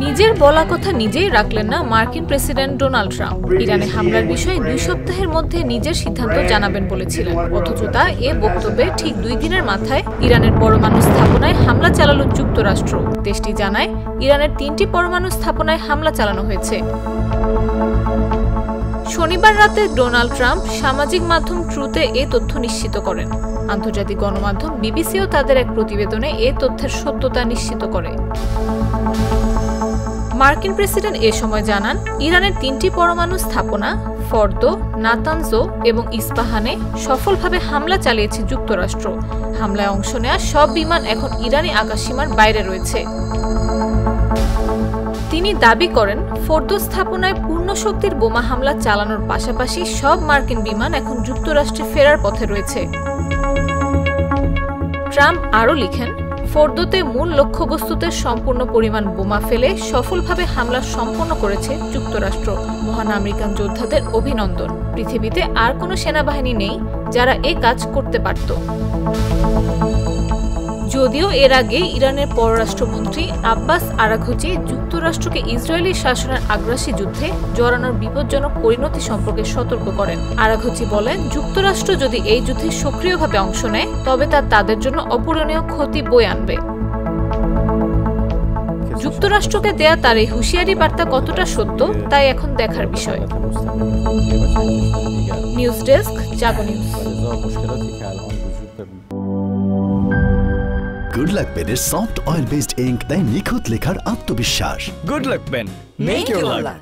নিজের বলা কথা নিজেই রাখলেন না মার্কিন প্রেসিডেন্ট ডোনাল্ড ট্রাম্প। ইরানে হামলার বিষয়ে ২ সপ্তাহের মধ্যে নিজের সিদ্ধান্ত জানাবেন বলেছিলেন, অথচ তা এ বক্তব্যে ঠিক ২ দিনের মাথায় ইরানের পরমাণু স্থাপনায় হামলা চালালো যুক্তরাষ্ট্র। দেশটি জানায় ইরানের ৩টি পরমাণু স্থাপনায় হামলা চালানো হয়েছে। শনিবার রাতে ডোনাল্ড ট্রাম্প সামাজিক মাধ্যম ট্রুথে এ তথ্য নিশ্চিত করেন। আন্তর্জাতিক গণমাধ্যম বিবিসিও তাদের এক প্রতিবেদনে এ তথ্যের সত্যতা নিশ্চিত করে। মার্কিন প্রেসিডেন্ট এ সময় জানান, ইরানের ৩টি পরমাণু স্থাপনা ফর্দো, নাতানজো এবং ইস্পাহানে সফলভাবে হামলা চালিয়েছে যুক্তরাষ্ট্র। হামলায় অংশ নেওয়া সব বিমান এখন ইরানি আকাশসীমার বাইরে রয়েছে। তিনি দাবি করেন, ফর্দো স্থাপনায় পূর্ণ শক্তির বোমা হামলা চালানোর পাশাপাশি সব মার্কিন বিমান এখন যুক্তরাষ্ট্রে ফেরার পথে রয়েছে। ট্রাম্প আরও লিখেন, ফর্দোতে মূল লক্ষ্যবস্তুতে সম্পূর্ণ পরিমাণ বোমা ফেলে সফলভাবে হামলা সম্পন্ন করেছে যুক্তরাষ্ট্র। মহান আমেরিকান যোদ্ধাদের অভিনন্দন। পৃথিবীতে আর কোনো সেনাবাহিনী নেই যারা এ কাজ করতে পারত। যদিও এর আগে ইরানের পররাষ্ট্রমন্ত্রী আব্বাস আরাঘচি যুক্তরাষ্ট্রকে ইসরায়েলি শাসনের আগ্রাসী যুদ্ধে জড়ানোর বিপজ্জনক পরিণতি সম্পর্কে সতর্ক করেন। আরাঘচি বলেন, যুক্তরাষ্ট্র যদি এই যুদ্ধে সক্রিয়ভাবে অংশ নেয় তবে তা তাদের জন্য অপূরণীয় ক্ষতি বয়ে আনবে। যুক্তরাষ্ট্রকে দেয়া তার এই হুঁশিয়ারি বার্তা কতটা সত্য তাই এখন দেখার বিষয়। News desk, Jago News. Good Luck পেনের সফট অয়েল বেসড ইঙ্ক দেয় নিখুঁত লেখার আত্মবিশ্বাস। Good Luck pen, make your lakh.